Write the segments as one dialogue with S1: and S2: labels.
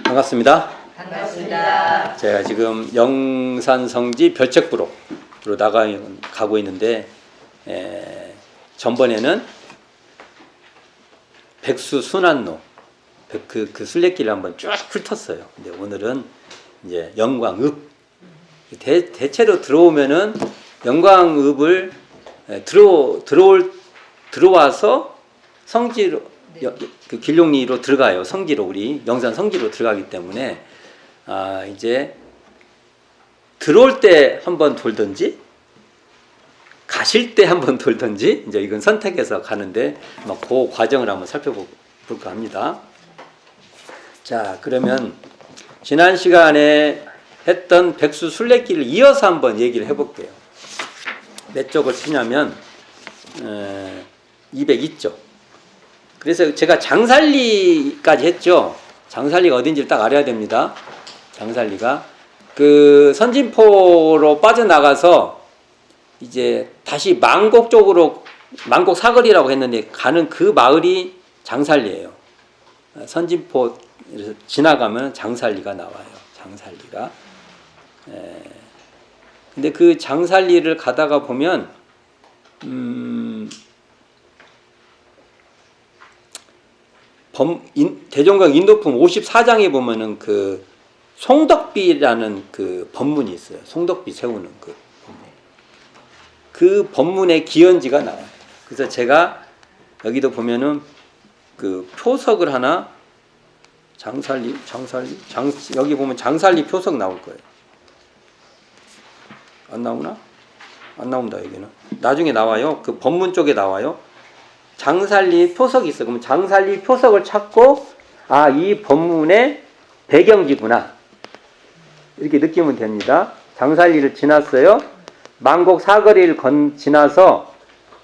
S1: 반갑습니다.
S2: 반갑습니다.
S1: 제가 지금 영산성지 별책부로 가고 있는데 전번에는 백수 순환로 그 순례길을 한번 쭉 훑었어요. 근데 오늘은 이제 영광읍. 대체로 들어오면은 영광읍을 들어와서 성지로 그 길룡리로 들어가요. 성지로 우리 영산 성지로 들어가기 때문에 이제 들어올 때 한번 돌든지 가실 때 한번 돌든지 이제 이건 선택해서 가는데 그 과정을 한번 살펴볼까 합니다. 자, 그러면 지난 시간에 했던 백수 순례길을 이어서 한번 얘기를 해볼게요. 몇 쪽을 치냐면 202쪽. 그래서 제가 장살리까지 했죠. 장살리가 어딘지를 딱 알아야 됩니다. 장살리가 그 선진포로 빠져나가서 이제 다시 망곡 쪽으로, 망곡 사거리라고 했는데 가는 그 마을이 장살리예요. 선진포에서 지나가면 장살리가 나와요. 장살리가. 근데 그 장살리를 가다가 보면 대종강 인도품 54장에 보면은 그 송덕비라는 그 법문이 있어요. 송덕비 세우는 그 법문. 그 법문의 기연지가 나와요. 그래서 제가 여기도 보면은 그 표석을 하나 여기 보면 장살리 표석 나올 거예요. 안 나오나? 안 나온다, 여기는. 나중에 나와요. 그 법문 쪽에 나와요. 장살리 표석이 있어요. 그러면 장살리 표석을 찾고 이 법문의 배경지구나 이렇게 느끼면 됩니다. 장살리를 지났어요. 망곡 사거리를 지나서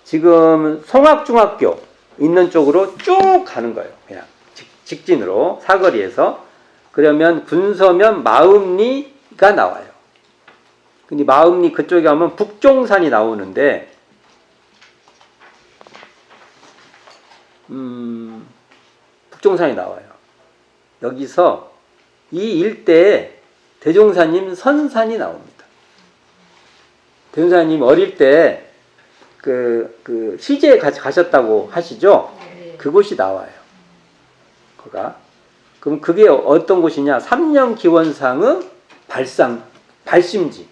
S1: 지금 송악중학교 있는 쪽으로 쭉 가는 거예요. 그냥 직진으로 사거리에서. 그러면 군서면 마음리가 나와요. 근데 마음리 그쪽에 가면 북종산이 나오는데 북종산이 나와요. 여기서 이 일대에 대종사님 선산이 나옵니다. 대종사님 어릴 때 그 시제에 가셨다고 하시죠? 그곳이 나와요. 그럼 그게 어떤 곳이냐? 삼령기원상의 발심지.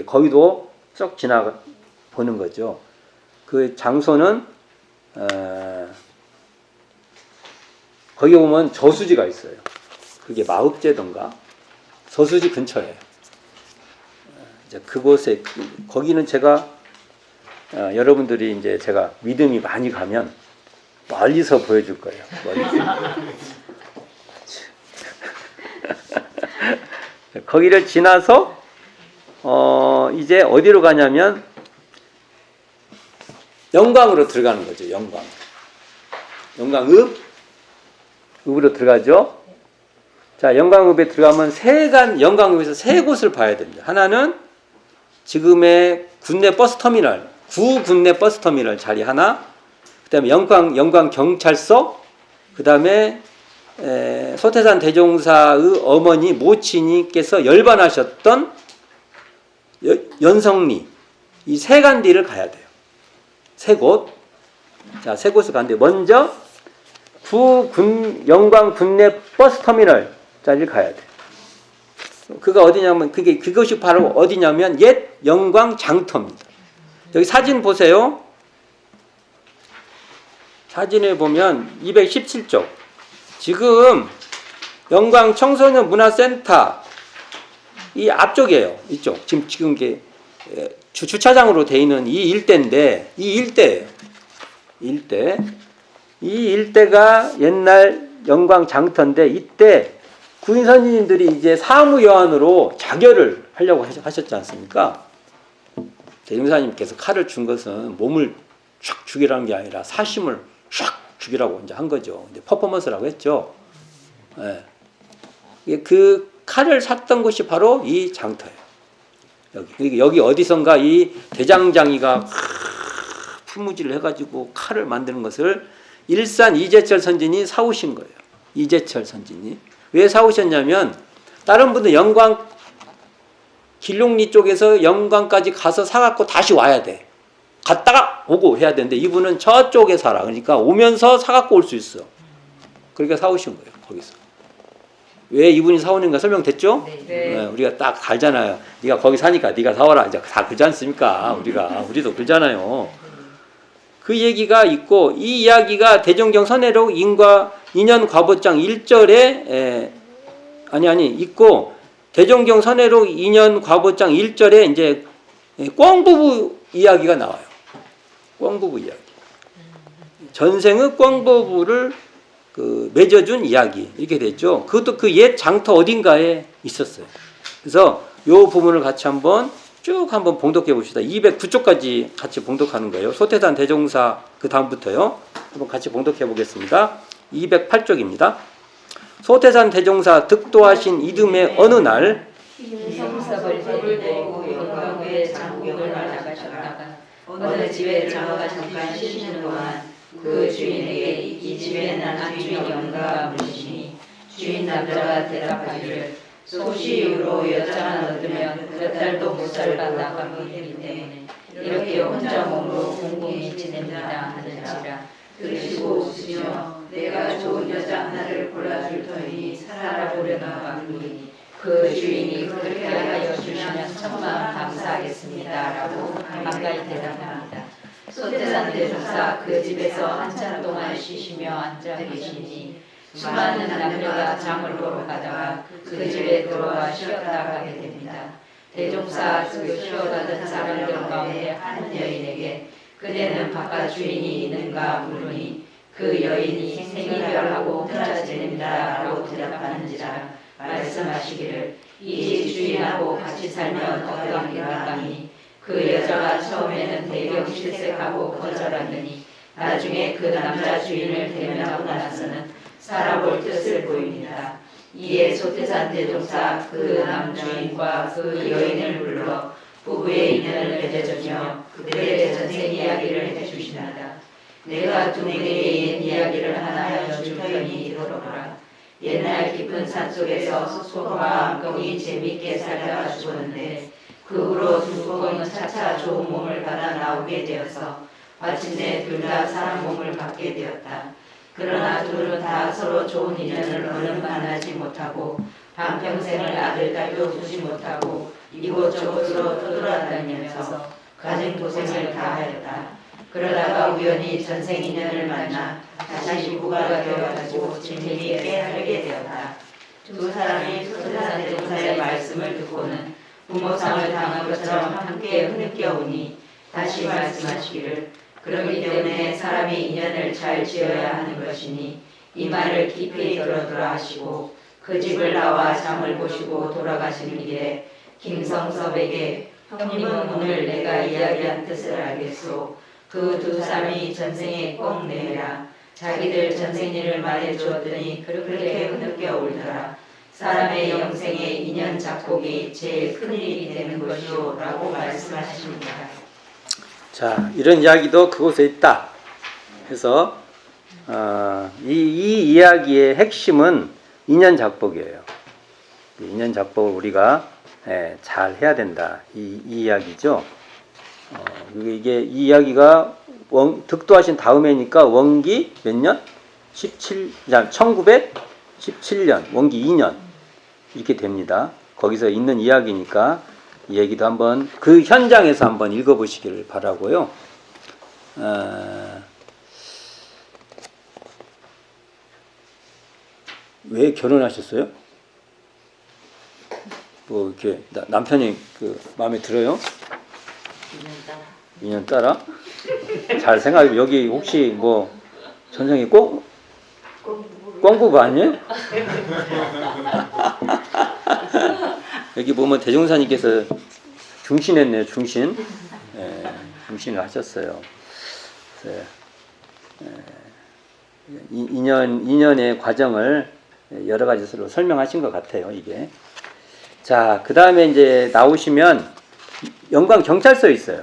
S1: 거기도 쭉 지나가 보는 거죠. 그 장소는 거기 보면 저수지가 있어요. 그게 마읍제던가 저수지 근처에. 이제 그곳에 거기는 제가 여러분들이 이제 제가 믿음이 많이 가면 멀리서 보여줄 거예요. 멀리서. 거기를 지나서 이제 어디로 가냐면 영광으로 들어가는 거죠. 영광읍으로 들어가죠. 자, 영광읍에 들어가면 영광읍에서 세 곳을 봐야 됩니다. 하나는 지금의 군내 버스터미널, 구군내 버스터미널 자리 하나, 그 다음에 영광 경찰서, 그 다음에 소태산 대종사의 어머니 모친이께서 열반하셨던 연성리, 이 세 간디를 가야 돼요. 세 곳. 자, 세 곳을 가는데 먼저 영광 군내 버스터미널 자리를 가야 돼요. 그가 어디냐면 그것이 바로 어디냐면 옛 영광 장터입니다. 여기 사진 보세요. 사진에 보면 217쪽. 지금 영광 청소년 문화센터 이 앞쪽이에요. 이쪽. 지금 이게 주차장으로 돼 있는 이 일대인데 이 일대가 옛날 영광 장터인데 이때 구인선생님들이 이제 사무여한으로 자결을 하려고 하셨지 않습니까? 대종사님께서 칼을 준 것은 몸을 촥 죽이라는 게 아니라 사심을 촥 죽이라고 이제 한 거죠. 근데 퍼포먼스라고 했죠. 그 칼을 샀던 곳이 바로 이 장터예요. 여기 어디선가 이 대장장이가 풀무질을 해가지고 칼을 만드는 것을 일산 이재철 선진이 사오신 거예요. 이재철 선진이. 왜 사오셨냐면 다른 분들 영광 길롱리 쪽에서 영광까지 가서 사갖고 다시 와야 돼. 갔다가 오고 해야 되는데 이분은 저쪽에 살아. 그러니까 오면서 사갖고 올 수 있어. 그러니까 사오신 거예요. 거기서. 왜 이분이 사오는가 설명됐죠?
S2: 네.
S1: 네, 우리가 딱 알잖아요. 네가 거기 사니까 네가 사와라. 이제 다 그러지 않습니까? 우리도 그러잖아요. 그 얘기가 있고 이 이야기가 대종경 선해록 인과 인연 과보장 1절에 있고 대종경 선해록 인연 과보장 1절에 이제 꿩부부 이야기가 나와요. 꿩부부 이야기. 전생의 꿩부부를 맺어준 이야기 이렇게 됐죠. 그것도 그 옛 장터 어딘가에 있었어요. 그래서 요 부분을 같이 한번 쭉 한번 봉독해 봅시다. 209쪽까지 같이 봉독하는 거예요. 소태산 대종사 그 다음부터요. 한번 같이 봉독해 보겠습니다. 208쪽입니다. 소태산 대종사 득도하신 이듬해 어느 날
S2: 성섭을 데리고 영광의 장국을 나가셨다가 어느 집에 장어가 잠깐 쉬시는 동안 그 주인에게 이 집에 난 주인이 없는가 물으시니 주인 남자가 대답하기를 소시 이후로 여자만 얻으면 몇 달도 못 살다 나가기 때문에 이렇게 혼자 몸으로 공공히 지냅니다 하는지라 들으시고 웃으며 내가 좋은 여자 하나를 골라줄 터이니 살아보려나 물으니 그 주인이 그렇게 하여 주시면 천만 감사하겠습니다 라고 가까이 대답합니다. 소태산 대종사 그 집에서 한참 동안 쉬시며 앉아 계시니 수많은 남녀가 장을 보러 가다가 그 집에 들어와 쉬었다 가게 됩니다. 대종사 그 쉬어가던 사람들 가운데 한 여인에게 그대는 바깥 주인이 있는가 물으니 그 여인이 생이별하고 혼자 지냅니다 라고 대답하는지라 말씀하시기를 이 주인하고 같이 살면 어떠한가 하니 그 여자가 처음에는 대경 실색하고 거절하더니 나중에 그 남자 주인을 대면하고 나서는 살아볼 뜻을 보입니다. 이에 소태산 대종사 그 남주인과 그 여인을 불러 부부의 인연을 맺어주며 그들의 전생 이야기를 해주시나다. 내가 두 분에게 옛 이야기를 하나 하여 줄 터이니 들어보라. 옛날 깊은 산속에서 소와 암컷이 재미있게 살다가 죽었는데 그 후로 두 꽁은 차차 좋은 몸을 받아 나오게 되어서 마침내 둘 다 사람 몸을 갖게 되었다. 그러나 둘은 다 서로 좋은 인연을 얼른 만나지 못하고 반평생을 아들 딸도 두지 못하고 이곳저곳으로 떠돌아다니면서 가진 고생을 다하였다. 그러다가 우연히 전생 인연을 만나 다시 부부가 되어가지고 재미있게 살게 되었다. 두 사람이 소태산 대종사의 말씀을 듣고는 부모상을 당한 것처럼 함께 흐느껴오니 다시 말씀하시기를 그러기 때문에 사람이 인연을 잘 지어야 하는 것이니 이 말을 깊이 들어두라 하시고 그 집을 나와 장을 보시고 돌아가시는 길에 김성섭에게 형님은 오늘 내가 이야기한 뜻을 알겠소. 그 두 사람이 전생에 꼭 내라. 자기들 전생일을 말해주었더니 그렇게 흐느껴 울더라. 사람의 영생의 인연 작곡이 제일 큰일이 되는 것이오 라고 말씀하십니다.
S1: 자, 이런 이야기도 그곳에 있다. 그래서 이 이야기의 핵심은 인연 작복이에요. 인연 작복을 우리가 잘 해야 된다. 이 이야기죠. 이게 이 이야기가 득도하신 다음에니까 원기 몇 년? 1917년 원기 2년 이렇게 됩니다. 거기서 있는 이야기니까 이 얘기도 한번 그 현장에서 한번 읽어보시기를 바라고요. 왜 결혼하셨어요? 뭐 이렇게 남편이 마음에 들어요? 2년 따라? 잘 생각해. 여기 혹시 뭐 전생에 꽁부부 아니에요? 여기 보면 대종사님께서 중신했네요. 중신. 중신을 하셨어요. 인연의 과정을 여러 가지로 설명하신 것 같아요. 이게. 자, 그 다음에 이제 나오시면 영광경찰서 있어요.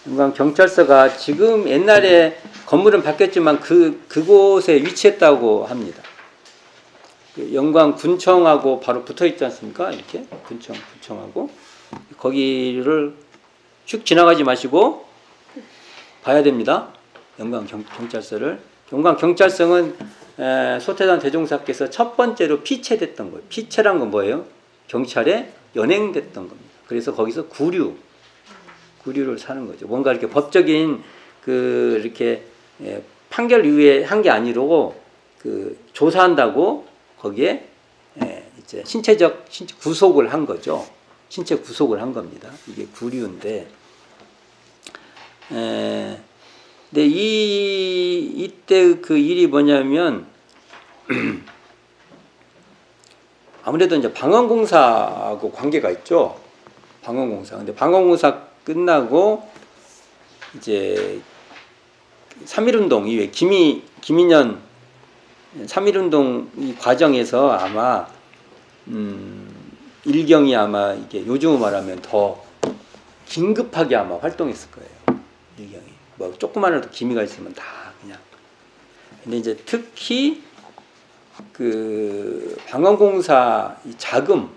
S1: 영광경찰서가 지금 옛날에 건물은 바뀌었지만 그곳에 위치했다고 합니다. 그 영광군청하고 바로 붙어 있지 않습니까? 이렇게 군청하고 거기를 쭉 지나가지 마시고 봐야 됩니다. 영광경찰서를. 영광경찰서는 소태산 대종사께서 첫 번째로 피체됐던 거예요. 피체란 건 뭐예요? 경찰에 연행됐던 겁니다. 그래서 거기서 구류를 사는 거죠. 뭔가 이렇게 법적인 그 이렇게 판결 이후에 한 게 아니고 그 조사한다고 거기에 이제 신체 구속을 한 거죠. 신체 구속을 한 겁니다. 이게 구류인데, 근데 이때 그 일이 뭐냐면 아무래도 이제 방언공사하고 관계가 있죠. 방언공사. 근데 방언공사 끝나고 이제 3.1운동 이후에 김인현 3.1운동 이 과정에서 아마 일경이 아마 이게 요즘 말하면 더 긴급하게 아마 활동했을 거예요. 일경이 뭐 조그마한 기미가 있으면 다 그냥. 근데 이제 특히 그 방언공사 이 자금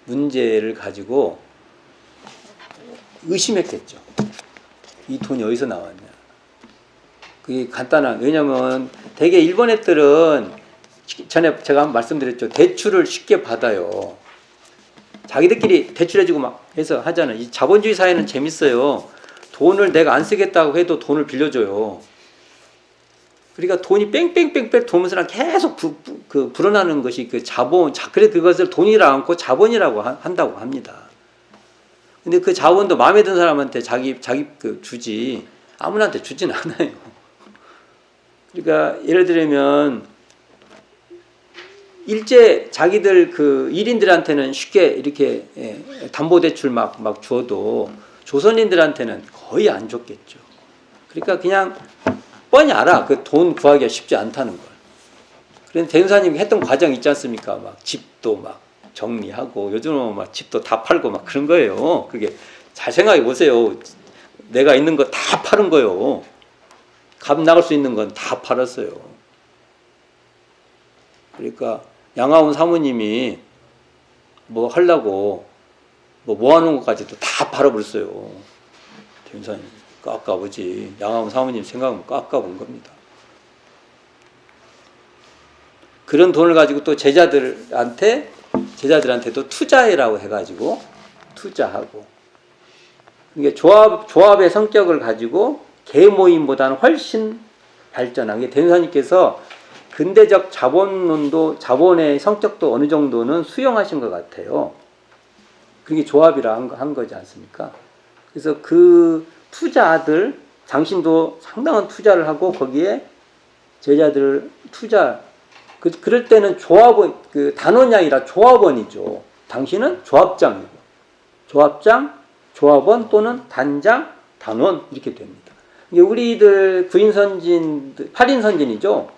S1: 문제를 가지고 의심했겠죠. 이 돈이 어디서 나왔냐. 그게 간단한, 왜냐면 대개 일본 애들은 전에 제가 한번 말씀드렸죠. 대출을 쉽게 받아요. 자기들끼리 대출해주고 막 해서 하잖아요. 이 자본주의 사회는 재밌어요. 돈을 내가 안 쓰겠다고 해도 돈을 빌려줘요. 그러니까 돈이 뺑뺑뺑뺑 돌면서 계속 불어나는 것이 그 자본, 그래 그것을 돈이라 않고 자본이라고 한다고 합니다. 근데 그 자본도 마음에 드는 사람한테 자기 그 주지 아무나한테 주진 않아요. 그러니까 예를 들면 일제 자기들 그 일인들한테는 쉽게 이렇게 담보대출 막 주어도 조선인들한테는 거의 안 줬겠죠. 그러니까 그냥 뻔히 알아. 그 돈 구하기가 쉽지 않다는 걸. 그래서 대운사님이 했던 과정 있지 않습니까? 막 집도 막 정리하고 요즘은 막 집도 다 팔고 막 그런 거예요. 그게 잘 생각해 보세요. 내가 있는 거 다 파는 거예요. 값 나갈 수 있는 건 다 팔았어요. 그러니까 양하운 사모님이 뭐 하려고 뭐 모아놓은 것까지도 다 팔아버렸어요. 대운사님 깎아보지. 양하운 사모님 생각하면 깎아본 겁니다. 그런 돈을 가지고 또 제자들한테도 투자해라고 해가지고 투자하고. 이게 조합의 성격을 가지고 개모임보다는 훨씬 발전한 게 대운사님께서 근대적 자본의 성격도 어느 정도는 수용하신 것 같아요. 그게 조합이라 한 거지 않습니까? 그래서 그 투자들, 당신도 상당한 투자를 하고 거기에 제자들을 그럴 때는 조합원, 그 단원이 아니라 조합원이죠. 당신은 조합장이고, 조합장, 조합원 또는 단장, 단원 이렇게 됩니다. 이게 우리들 8인선진이죠.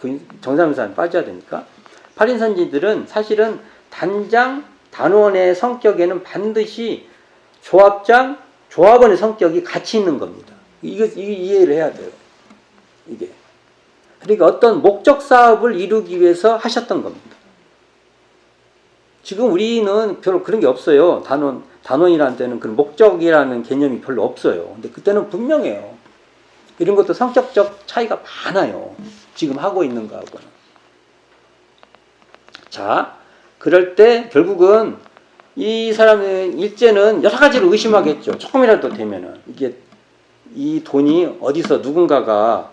S1: 정삼산 빠져야 되니까. 8인선진들은 사실은 단장, 단원의 성격에는 반드시 조합장, 조합원의 성격이 같이 있는 겁니다. 이거 이해를 해야 돼요. 이게. 그러니까 어떤 목적 사업을 이루기 위해서 하셨던 겁니다. 지금 우리는 별로 그런 게 없어요. 단원이라는 데는 그런 목적이라는 개념이 별로 없어요. 근데 그때는 분명해요. 이런 것도 성격적 차이가 많아요. 지금 하고 있는 거하고는. 자, 그럴 때 결국은 이 사람의 일제는 여러 가지를 의심하겠죠. 조금이라도 되면은 이 돈이 어디서 누군가가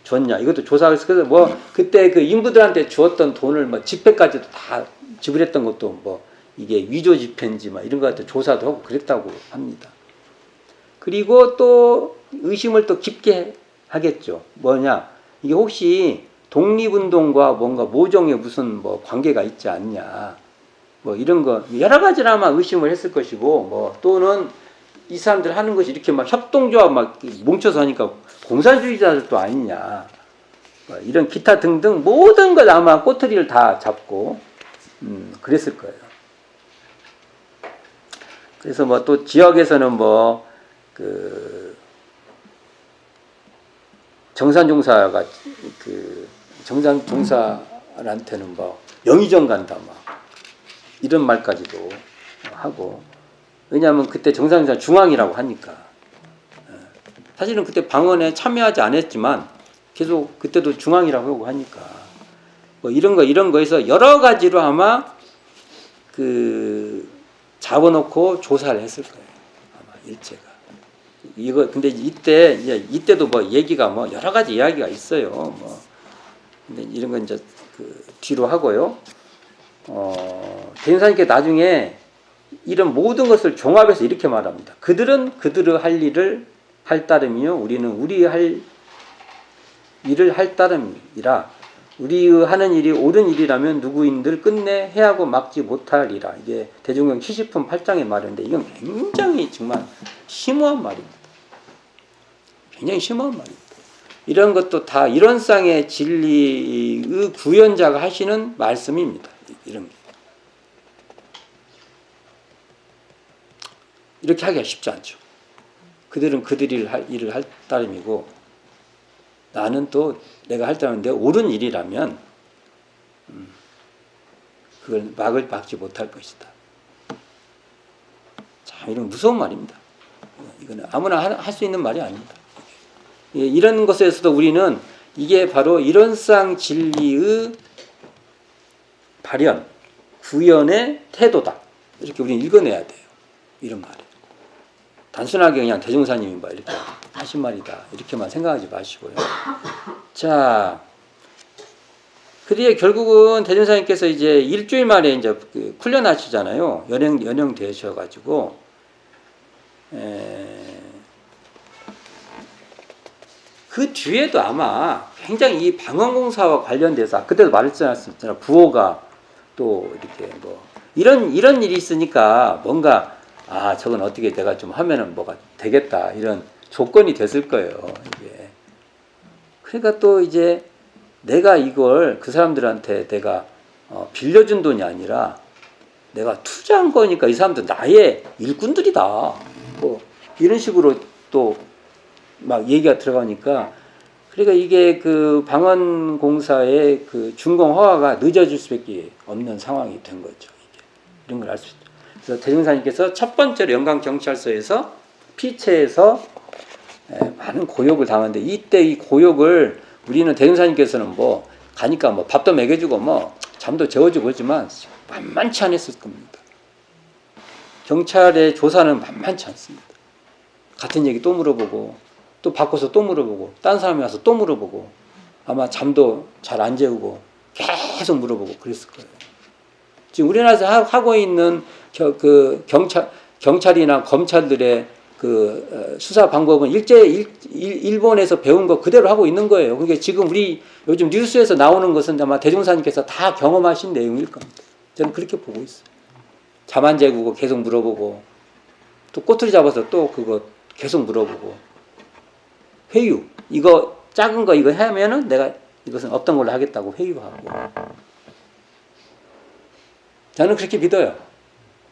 S1: 줬냐. 이것도 조사해서 뭐 그때 그 인부들한테 주었던 돈을 뭐 지폐까지도 다 지불했던 것도 뭐 이게 위조 지폐인지 막 이런 거 같은 조사도 하고 그랬다고 합니다. 그리고 또 의심을 또 깊게 하겠죠. 뭐냐? 이게 혹시 독립운동과 뭔가 모종의 무슨 뭐 관계가 있지 않냐. 뭐 이런 거 여러 가지를 아마 의심을 했을 것이고 뭐 또는 이 사람들 하는 것이 이렇게 막 협동조합 막 뭉쳐서 하니까 공산주의자들도 아니냐. 뭐 이런 기타 등등 모든 걸 아마 꼬투리를 다 잡고 그랬을 거예요. 그래서 뭐 또 지역에서는 뭐 그 정산종사가 그 정산종사 정상한테는 뭐 영의정 간다 막 이런 말까지도 하고 왜냐하면 그때 정상회담 중앙이라고 하니까 사실은 그때 방언에 참여하지 않았지만 계속 그때도 중앙이라고 하고 하니까 뭐 이런 거에서 여러 가지로 아마 그 잡아놓고 조사를 했을 거예요. 아마 일제가. 이거 근데 이때도 뭐 얘기가 뭐 여러 가지 이야기가 있어요. 뭐 근데 이런 건 이제 그 뒤로 하고요. 대인사님께 나중에 이런 모든 것을 종합해서 이렇게 말합니다. 그들은 그들의 할 일을 할 따름이요. 우리는 우리 할 일을 할 따름이라. 우리의 하는 일이 옳은 일이라면 누구인들 끝내 해하고 막지 못하리라. 이게 대중경 70분 8장의 말인데 이건 굉장히 정말 심오한 말입니다. 굉장히 심오한 말입니다. 이런 것도 다 이론상의 진리의 구현자가 하시는 말씀입니다. 이런 게. 이렇게 하기가 쉽지 않죠. 그들은 그들이 일을 할 따름이고 나는 또 내가 할 따름인데 옳은 일이라면 그걸 막을 막지 못할 것이다. 참 이런 무서운 말입니다. 이거는 아무나 할 수 있는 말이 아닙니다. 이런 것에서도 우리는 이게 바로 이론상 진리의 발현, 구현의 태도다. 이렇게 우리는 읽어내야 돼요. 이런 말을. 단순하게 그냥 대종사님이 뭐 이렇게 하신 말이다. 이렇게만 생각하지 마시고요. 자, 그 뒤에 결국은 대종사님께서 이제 일주일 만에 이제 훈련하시잖아요. 연영 되셔가지고, 그 뒤에도 아마 굉장히 이 방언공사와 관련돼서 그때도 말했잖아요. 부호가 또 이렇게 뭐 이런 일이 있으니까 뭔가 저건 어떻게 내가 좀 하면은 뭐가 되겠다 이런 조건이 됐을 거예요. 이게. 그러니까 또 이제 내가 이걸 그 사람들한테 내가 빌려준 돈이 아니라 내가 투자한 거니까 이 사람들 나의 일꾼들이다. 뭐 이런 식으로 또 막 얘기가 들어가니까 그러니까 이게 그 방언공사의 그 준공 허가가 늦어질 수밖에 없는 상황이 된 거죠. 이게. 이런 걸 알 수 있죠. 그래서 대종사님께서 첫 번째로 영광경찰서에서 피체에서 많은 고욕을 당하는데 이때 이 고욕을 우리는 대종사님께서는 뭐 가니까 뭐 밥도 먹여주고 뭐 잠도 재워주고 그러지만 만만치 않았을 겁니다. 경찰의 조사는 만만치 않습니다. 같은 얘기 또 물어보고 또 바꿔서 또 물어보고 딴 사람이 와서 또 물어보고 아마 잠도 잘 안 재우고 계속 물어보고 그랬을 거예요. 지금 우리나라에서 하고 있는 그 경찰이나 검찰들의 그 수사 방법은 일본에서 배운 거 그대로 하고 있는 거예요. 그러니까 지금 우리 요즘 뉴스에서 나오는 것은 아마 대종사님께서 다 경험하신 내용일 겁니다. 저는 그렇게 보고 있어요. 잠 안 재우고 계속 물어보고 또 꼬투리 잡아서 또 그거 계속 물어보고 회유 이거 작은 거 이거 하면은 내가 이것은 없던 걸로 하겠다고 회유하고 저는 그렇게 믿어요.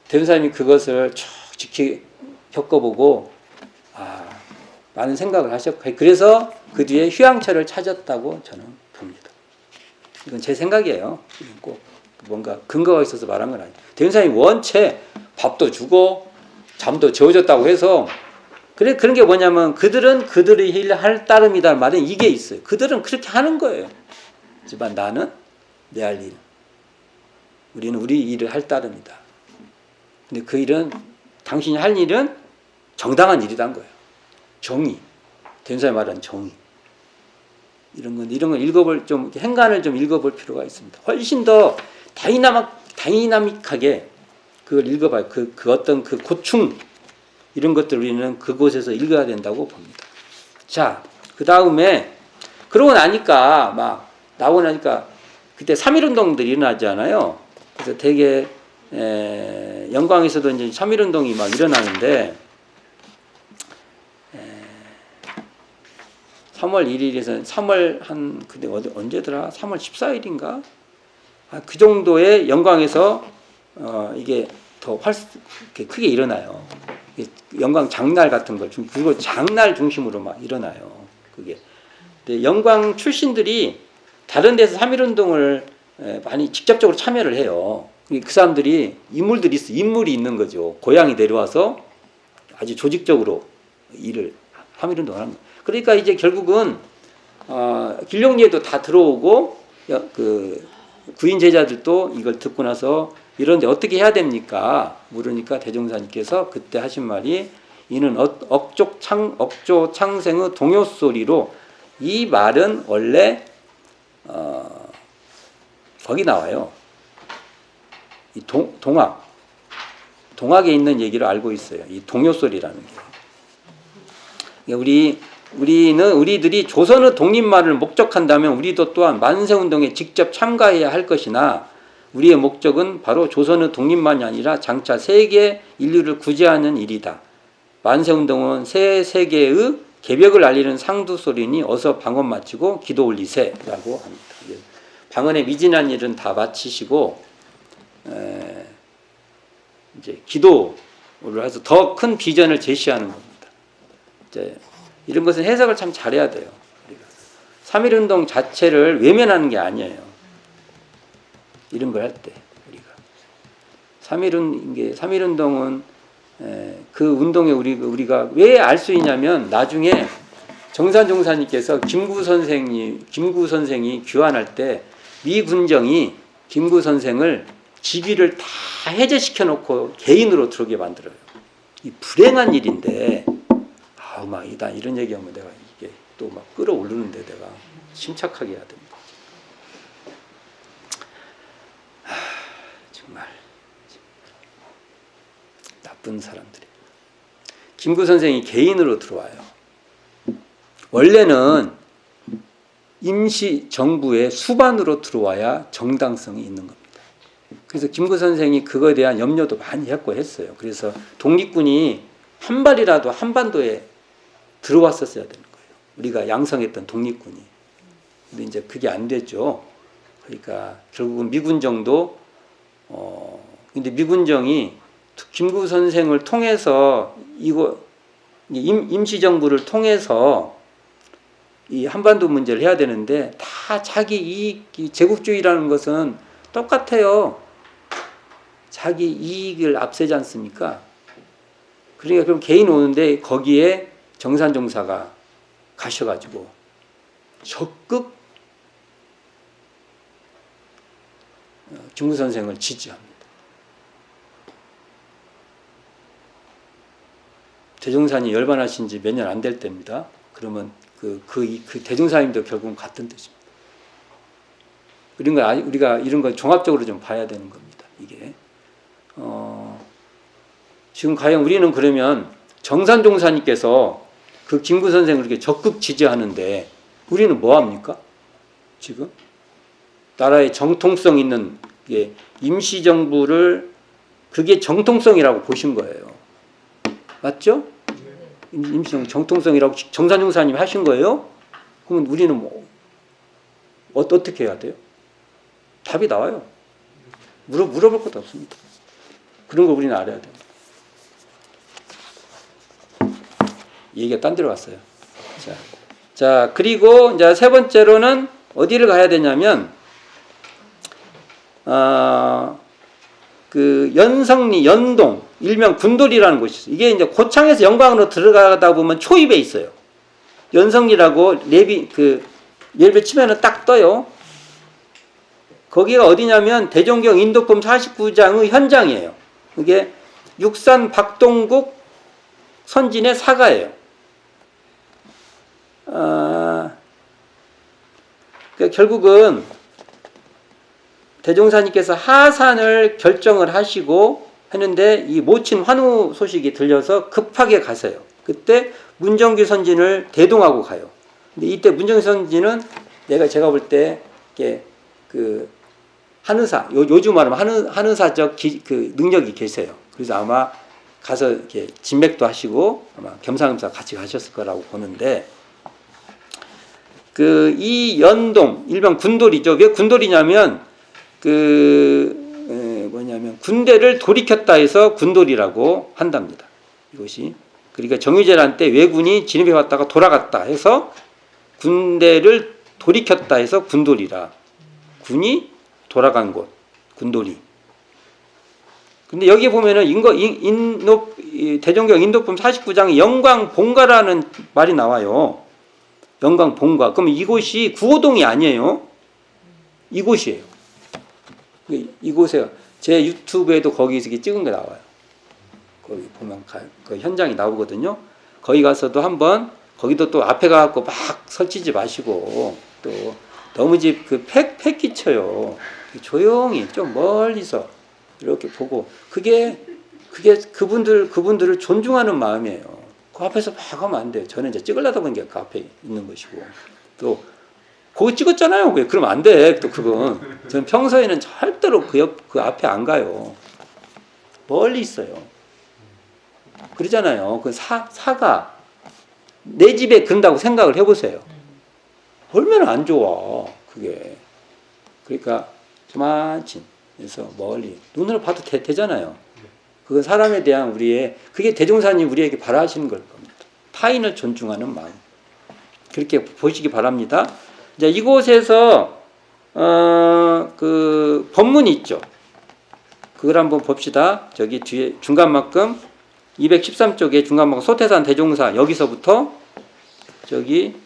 S1: 대종사님이 그것을 쭉 겪어보고 많은 생각을 하셨고 그래서 그 뒤에 휴양처를 찾았다고 저는 봅니다. 이건 제 생각이에요. 꼭 뭔가 근거가 있어서 말한 건 아니에요. 대종사님이 원체 밥도 주고 잠도 재워줬다고 해서 그런 게 뭐냐면 그들은 그들의 일 할 따름이다 말은 이게 있어요. 그들은 그렇게 하는 거예요. 하지만 나는 내 할 일. 우리는 우리 일을 할 따름이다. 근데 그 일은 당신이 할 일은 정당한 일이란 거예요. 정의. 대종사님 말하는 정의. 이런 건 읽어볼 좀 행간을 좀 읽어볼 필요가 있습니다. 훨씬 더 다이나믹하게 그걸 읽어봐요. 그 어떤 그 고충 이런 것들 우리는 그곳에서 읽어야 된다고 봅니다. 자, 그 다음에 그러고 나니까 막 나오고 나니까 그때 3.1운동들이 일어나잖아요. 그래서 되게 영광에서도 이제 3.1운동이 막 일어나는데 3월 1일에서 3월 근데 언제더라? 3월 14일인가? 그 정도의 영광에서 이게 더 크게 일어나요. 영광 장날 같은 걸 그리고 장날 중심으로 막 일어나요. 그게. 근데 영광 출신들이 다른 데서 3.1운동을 많이 직접적으로 참여를 해요. 그 사람들이 인물이 있는 거죠. 고향이 내려와서 아주 조직적으로 일을 함일운동을 하는 거예요. 그러니까 이제 결국은 길룡리에도 다 들어오고 그 구인 제자들도 이걸 듣고 나서 이런데 어떻게 해야 됩니까? 물으니까 대종사님께서 그때 하신 말이 이는 억조 창생의 동요 소리로 이 말은 원래 거기 나와요. 이 동학에 있는 얘기를 알고 있어요. 이 동요 소리라는 게. 우리들이 조선의 독립만을 목적한다면 우리도 또한 만세운동에 직접 참가해야 할 것이나 우리의 목적은 바로 조선의 독립만이 아니라 장차 세계 인류를 구제하는 일이다. 만세운동은 새 세계의 개벽을 알리는 상두소리니 어서 방언 마치고 기도 올리세라고 합니다. 방언의 미진한 일은 다 마치시고 이제 기도를 해서 더 큰 비전을 제시하는 겁니다. 이제 이런 것은 해석을 참 잘해야 돼요. 3.1운동 자체를 외면하는 게 아니에요. 이런 걸 할 때 우리가 3.1운동은 그 운동에 우리가 왜 알 수 있냐면 나중에 정산종사님께서 김구 선생이 귀환할 때 미 군정이 김구 선생을 직위를 다 해제시켜 놓고 개인으로 들어오게 만들어요. 이 불행한 일인데 막 이런 얘기하면 내가 이게 또 막 끌어오르는데 내가 침착하게 해야 됩니다. 정말 나쁜 사람들이. 김구 선생이 개인으로 들어와요. 원래는 임시정부의 수반으로 들어와야 정당성이 있는 겁니다. 그래서 김구 선생이 그거에 대한 염려도 많이 했어요. 그래서 독립군이 한 발이라도 한반도에 들어왔었어야 되는 거예요. 우리가 양성했던 독립군이. 근데 이제 그게 안 됐죠. 그러니까 결국은 미군정도 근데 미군정이 김구 선생을 통해서 임시정부를 통해서 이 한반도 문제를 해야 되는데 다 자기 이익, 제국주의라는 것은 똑같아요. 자기 이익을 앞세지 않습니까? 그러니까 그럼 개인 오는데 거기에 정산종사가 가셔가지고 적극 김구 선생을 지지합니다. 대종사님이 열반하신 지 몇 년 안 될 때입니다. 그러면 그 대종사님도 결국은 같은 뜻입니다. 우리가 이런 걸 종합적으로 좀 봐야 되는 겁니다. 이게 지금 과연 우리는 그러면 정산종사님께서 그 김구 선생을 이렇게 적극 지지하는데 우리는 뭐 합니까? 지금 나라의 정통성 있는 임시정부를 그게 정통성이라고 보신 거예요. 맞죠? 임시정부 정통성이라고 정산종사님이 하신 거예요? 그러면 우리는 뭐 어떻게 해야 돼요? 답이 나와요. 물어볼 것도 없습니다. 그런 거 우리는 알아야 됩니다. 얘기가 딴 데로 갔어요. 자, 그리고 이제 세 번째로는 어디를 가야 되냐면, 그 연성리, 연동, 일명 군돌이라는 곳이 있어요. 이게 이제 고창에서 영광으로 들어가다 보면 초입에 있어요. 연성리라고 맵에 치면은 딱 떠요. 거기가 어디냐면 대종경 인도품 49장의 현장이에요. 이게 육산 박동국 선진의 사가예요. 그러니까 결국은 대종사님께서 하산을 결정을 하시고 했는데 이 모친 환우 소식이 들려서 급하게 가세요. 그때 문정규 선진을 대동하고 가요. 근데 이때 문정규 선진은 제가 볼 때 그 한의사, 요즘 말하면 한의사적 그 능력이 계세요. 그래서 아마 가서 이렇게 진맥도 하시고 아마 겸사겸사 같이 가셨을 거라고 보는데, 이 연동 일명 군돌이죠. 왜 군돌이냐면 군대를 돌이켰다 해서 군돌이라고 한답니다. 이것이 그러니까 정유재란 때 왜군이 진입해 왔다가 돌아갔다 해서 군대를 돌이켰다 해서 군돌이라, 군이 돌아간 곳, 군돌이. 근데 여기 보면은 대종경 인도품 49장에 영광본가라는 말이 나와요. 영광본가. 그럼 이곳이 구호동이 아니에요. 이곳이에요. 이곳에 제 유튜브에도 거기 찍은 게 나와요. 거기 보면 그 현장이 나오거든요. 거기 가서도 한번 거기도 또 앞에 가갖고 막 설치지 마시고 또 너무 집 팩 끼쳐요. 조용히 좀 멀리서 이렇게 보고 그게 그분들을 존중하는 마음이에요. 그 앞에서 막 하면 안 돼요. 저는 이제 찍으려다 보니까 그 앞에 있는 것이고 또 거기 찍었잖아요. 왜 그러면 안 돼. 또 그건 저는 평소에는 절대로 그 앞에 안 가요. 멀리 있어요. 그러잖아요. 그 사가 내 집에 근다고 생각을 해보세요. 얼마나 안 좋아 그게. 그러니까 조만치 그래서 멀리 눈으로 봐도 되잖아요. 그건 사람에 대한 그게 대종사님 우리에게 바라시는 걸 겁니다. 타인을 존중하는 마음. 그렇게 보시기 바랍니다. 이제 이곳에서 그 법문이 있죠. 그걸 한번 봅시다. 저기 뒤에 중간만큼 213쪽에 중간만큼 소태산 대종사 여기서부터 저기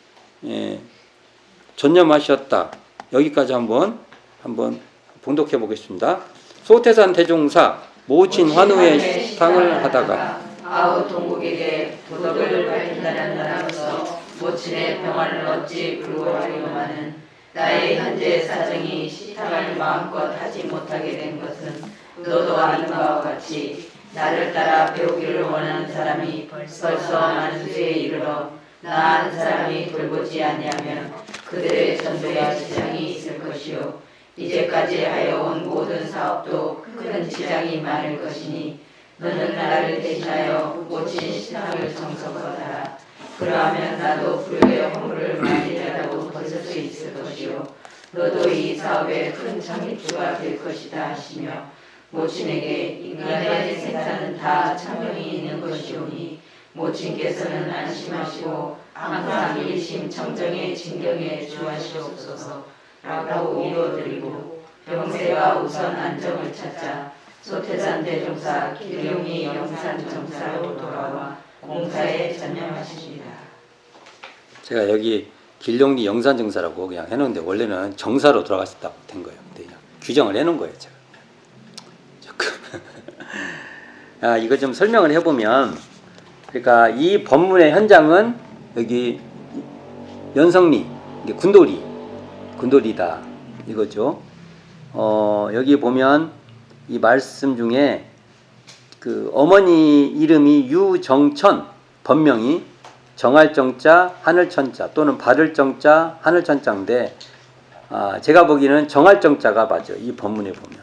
S1: 전념하셨다. 여기까지 한번 봉독해 보겠습니다. 소태산 대종사 모친 환우의 시탕을 하다가
S2: 아우 동국에게 도덕을 밝힌다는 나라로서 모친의 평안을 얻지 불구하기로마는 나의 현재 사정이 시탕을 마음껏 하지 못하게 된 것은 너도 아는 바와 같이 나를 따라 배우기를 원하는 사람이 벌써 많은 수에 이르러 나 한 사람이 돌보지 아니하면 그들의 전도에 지장이 있을 것이요 이제까지 하여 온 모든 사업도 큰 지장이 많을 것이니 너는 나를 대신하여 모친 시탕을 정성하라. 그러하면 나도 불효의 허물을 만일이라도 벗을 수 있을 것이요 너도 이 사업에 큰 장입주가 될 것이다 하시며 모친에게 인간의 생사는 다 참명이 있는 것이오니 모친께서는 안심하시고 항상 일심청정의 진경에 주하시옵소서 라고 위로드리고 병세와 우선 안정을 찾자 소태산 대종사 길용이 영산정사로 돌아와 공사에 전념하십니다. 제가 여기 길용리 영산정사라고 그냥 해놓은데 원래는 정사로 돌아가셨다고 된 거예요. 근데 그냥 규정을 해놓은 거예요. 제가 조금 이거 좀 설명을 해보면 그러니까 이 법문의 현장은 여기 연성리 군돌이다 이거죠. 여기 보면 이 말씀 중에 그 어머니 이름이 유정천 법명이 정할정자 하늘천자 또는 바를정자 하늘천자인데 제가 보기에는 정할정자가 맞아요. 이 법문에 보면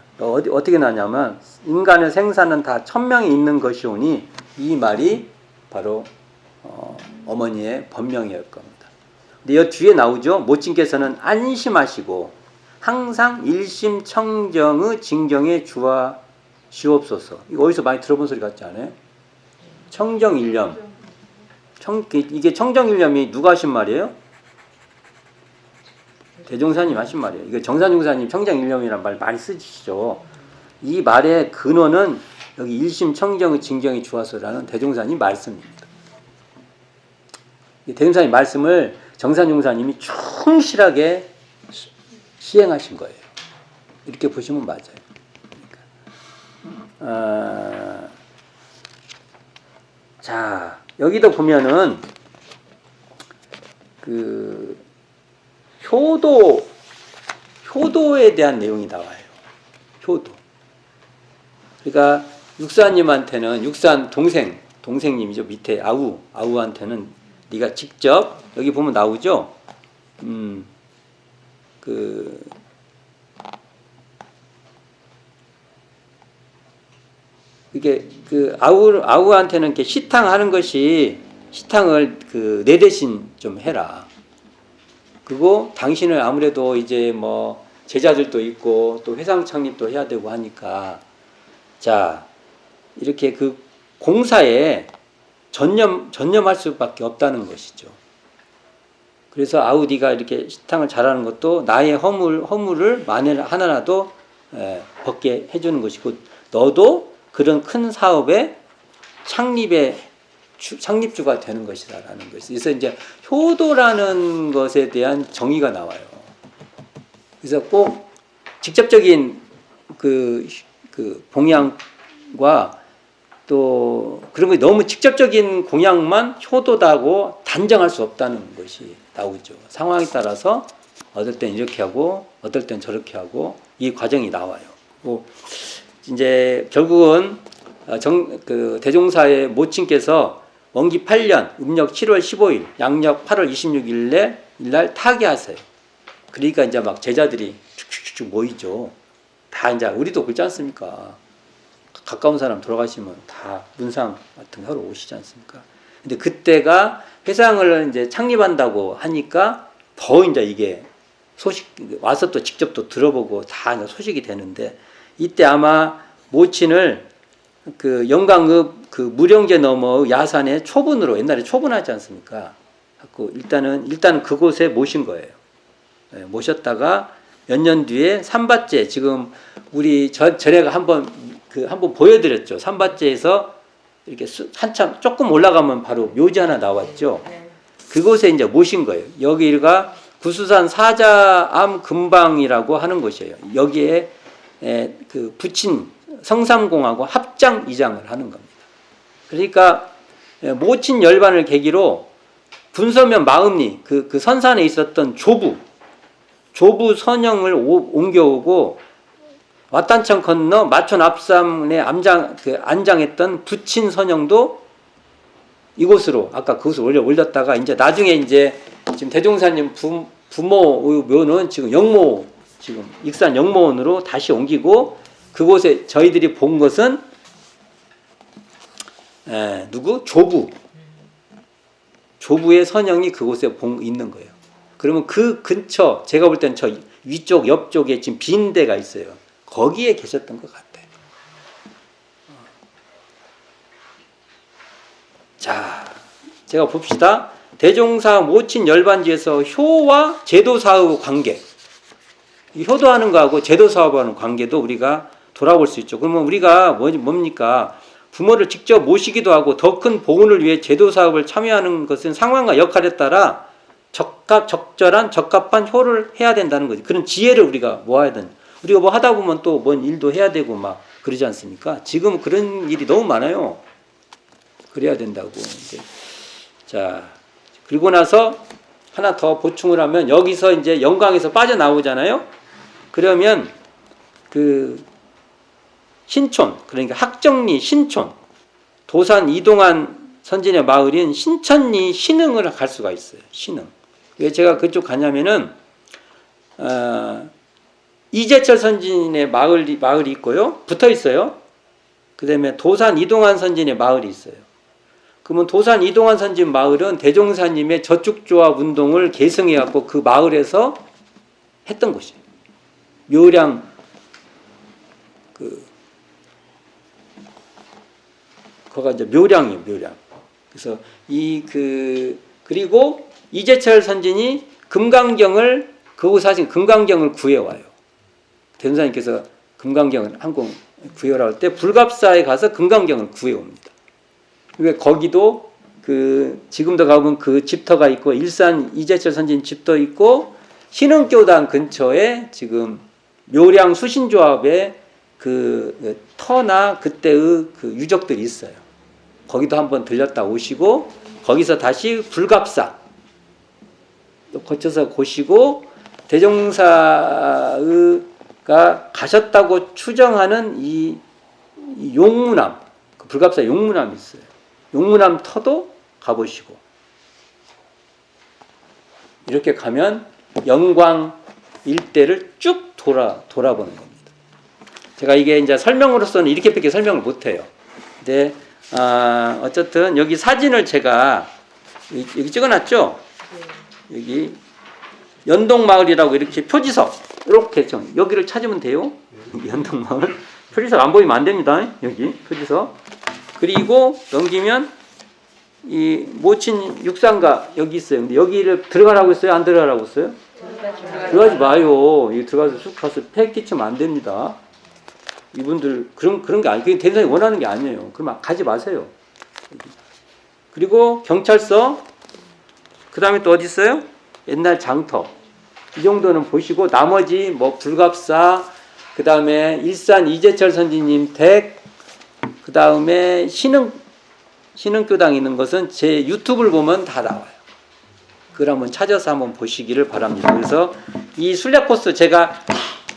S2: 어떻게 나냐면 인간의 생사는 다 천명이 있는 것이오니 이 말이 바로 어머니의 법명이었을 겁니다. 근데 이 뒤에 나오죠. 모친께서는 안심하시고 항상 일심청정의 진경에 주하시옵소서. 이거 어디서 많이 들어본 소리 같지 않아요? 청정일념. 이게 청정일념이 누가 하신 말이에요? 대종사님 하신 말이에요. 이거 정산중사님 청정일념이란 말 많이 쓰시죠. 이 말의 근원은 여기 일심청정의 진경에 주하소라는 대종사님 말씀입니다. 대종사님 말씀을 정산중사님이 충실하게 시행하신 거예요. 이렇게 보시면 맞아요. 자, 여기도 보면은 그 효도에 대한 내용이 나와요. 효도. 그러니까 육사님한테는 육산 동생님이죠. 밑에 아우한테는 네가 직접 여기 보면 나오죠. 이게 그 아우한테는 이렇게 시탕하는 것이 시탕을 내 대신 좀 해라. 그리고 당신을 아무래도 이제 뭐 제자들도 있고 또 회상 창립도 해야 되고 하니까 자 이렇게 그 공사에 전념할 수밖에 없다는 것이죠.
S1: 그래서 아우디가 이렇게 식당을 잘하는 것도 나의 허물을 만일 하나라도 벗게 해주는 것이고, 너도 그런 큰 사업의 창립주가 되는 것이다라는 것이. 그래서 이제 효도라는 것에 대한 정의가 나와요. 그래서 꼭 직접적인 그 공양과 또 그런 거 너무 직접적인 공양만 효도다고 단정할 수 없다는 것이 나오죠. 상황에 따라서 어떨 땐 이렇게 하고 어떨 땐 저렇게 하고 이 과정이 나와요. 뭐 이제 결국은 대종사의 모친께서 원기 8년 음력 7월 15일 양력 8월 26일에 일날 타계하세요. 그러니까 이제 막 제자들이 축축축 모이죠. 다 이제 우리도 그렇지 않습니까? 가까운 사람 돌아가시면 다 문상 같은 거 하러 오시지 않습니까? 근데 그때가 회상을 이제 창립한다고 하니까 더 이제 이게 소식 와서 또 직접 또 들어보고 다 이제 소식이 되는데, 이때 아마 모친을 그 영광읍 그 무령제 너머 야산의 초분으로, 옛날에 초분하지 않습니까? 갖고 일단은 그곳에 모신 거예요. 모셨다가 몇 년 뒤에 삼바제, 지금 우리 전에가 한번 보여드렸죠. 삼바제에서 이렇게 한참 조금 올라가면 바로 묘지 하나 나왔죠. 그곳에 이제 모신 거예요. 여기가 구수산 사자암 금방이라고 하는 곳이에요. 여기에 그 부친 성삼공하고 합장 이장을 하는 겁니다. 그러니까 모친 열반을 계기로 분서면 마음리 그 선산에 있었던 조부 선영을 옮겨오고 왓단천 건너 마촌 앞산에 안장했던 부친 선영도 이곳으로 아까 그곳을 올렸다가 이제 나중에 이제 지금 대종사님 부모 묘는 지금 영모, 지금 익산 영모원으로 다시 옮기고, 그곳에 저희들이 본 것은 조부의 선영이 그곳에 있는 거예요. 그러면 그 근처, 제가 볼 때는 저 위쪽 옆쪽에 지금 빈 데가 있어요. 거기에 계셨던 것 같아요. 자, 제가 봅시다. 대종사 모친 열반지에서 효와 제도사의 관계, 이 효도하는 거하고 제도사업하는 관계도 우리가 돌아볼 수 있죠. 그러면 우리가 뭡니까? 부모를 직접 모시기도 하고 더 큰 보훈을 위해 제도사업을 참여하는 것은 상황과 역할에 따라 적합한 효를 해야 된다는 거지. 그런 지혜를 우리가 모아야 된다. 우리가 뭐 하다 보면 또 뭔 일도 해야 되고 막 그러지 않습니까? 지금 그런 일이 너무 많아요. 그래야 된다고. 이제. 자, 그리고 나서 하나 더 보충을 하면, 여기서 이제 영광에서 빠져나오잖아요. 그러면 그 신촌, 그러니까 학정리 신촌, 도산 이동안 선진의 마을인 신천리 신흥을 갈 수가 있어요. 신흥. 왜 제가 그쪽 가냐면은 이재철 선진의 마을이 있고요. 붙어 있어요. 그 다음에 도산 이동안 선진의 마을이 있어요. 그러면 도산 이동안 선진 마을은 대종사님의 저축조합 운동을 계승해갖고 그 마을에서 했던 곳이에요. 묘량, 거가 이제 묘량이에요, 묘량. 그래서 그리고 이재철 선진이 그곳 사신 금강경을 구해와요. 대종사님께서 금강경을 한권 구해오라 할 때 불갑사에 가서 금강경을 구해옵니다. 왜 거기도 지금도 가보면 그 집터가 있고, 일산 이재철 선진 집터 있고, 신흥교당 근처에 지금 묘량 수신조합의 그 터나 그때의 그 유적들이 있어요. 거기도 한번 들렸다 오시고, 거기서 다시 불갑사 또 거쳐서 보시고, 대종사가 가셨다고 추정하는 이 용문암, 그 불갑사 용문암이 있어요. 용문암 터도 가보시고, 이렇게 가면 영광 일대를 쭉 돌아보는 겁니다. 제가 이게 이제 설명으로서는 이렇게밖에 설명을 못해요. 근데 어쨌든 여기 사진을 제가 여기 찍어놨죠. 여기 연동마을이라고 이렇게 표지석 이렇게 좀 여기를 찾으면 돼요. 연동마을 표지석 안 보이면 안 됩니다. 여기 표지석. 그리고 넘기면 이 모친 육상가 여기 있어요. 근데 여기를 들어가라고 했어요? 안 들어가라고 했어요? 들어가지 마요. 이 들어가서 쑥 가서 폐 끼치면 안 됩니다. 이분들 그런 게 아니에요. 그게 대선이 원하는 게 아니에요. 그럼 가지 마세요. 그리고 경찰서, 그 다음에 또 어디 있어요? 옛날 장터. 이 정도는 보시고 나머지 뭐 불갑사, 그 다음에 일산 이재철 선지님 댁, 그 다음에 신흥교당 있는 것은 제 유튜브를 보면 다 나와요. 그걸 한번 찾아서 한번 보시기를 바랍니다. 그래서 이 순례 코스 제가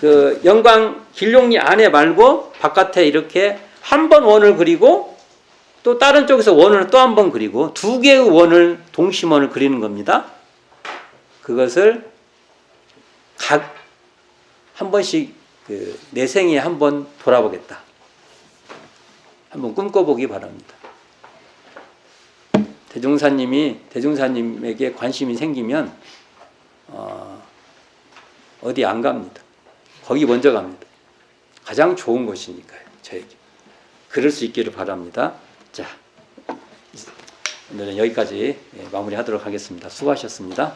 S1: 그 영광 길용리 안에 말고 바깥에 이렇게 한 번 원을 그리고 또 다른 쪽에서 원을 또 한 번 그리고 두 개의 원을 동심원을 그리는 겁니다. 그것을 각 한 번씩 내 생에 한 번 돌아보겠다. 한번 꿈꿔보기 바랍니다. 대종사님에게 관심이 생기면 어디 안 갑니다. 거기 먼저 갑니다. 가장 좋은 곳이니까요. 저에게. 그럴 수 있기를 바랍니다. 자, 오늘은 여기까지 마무리하도록 하겠습니다. 수고하셨습니다.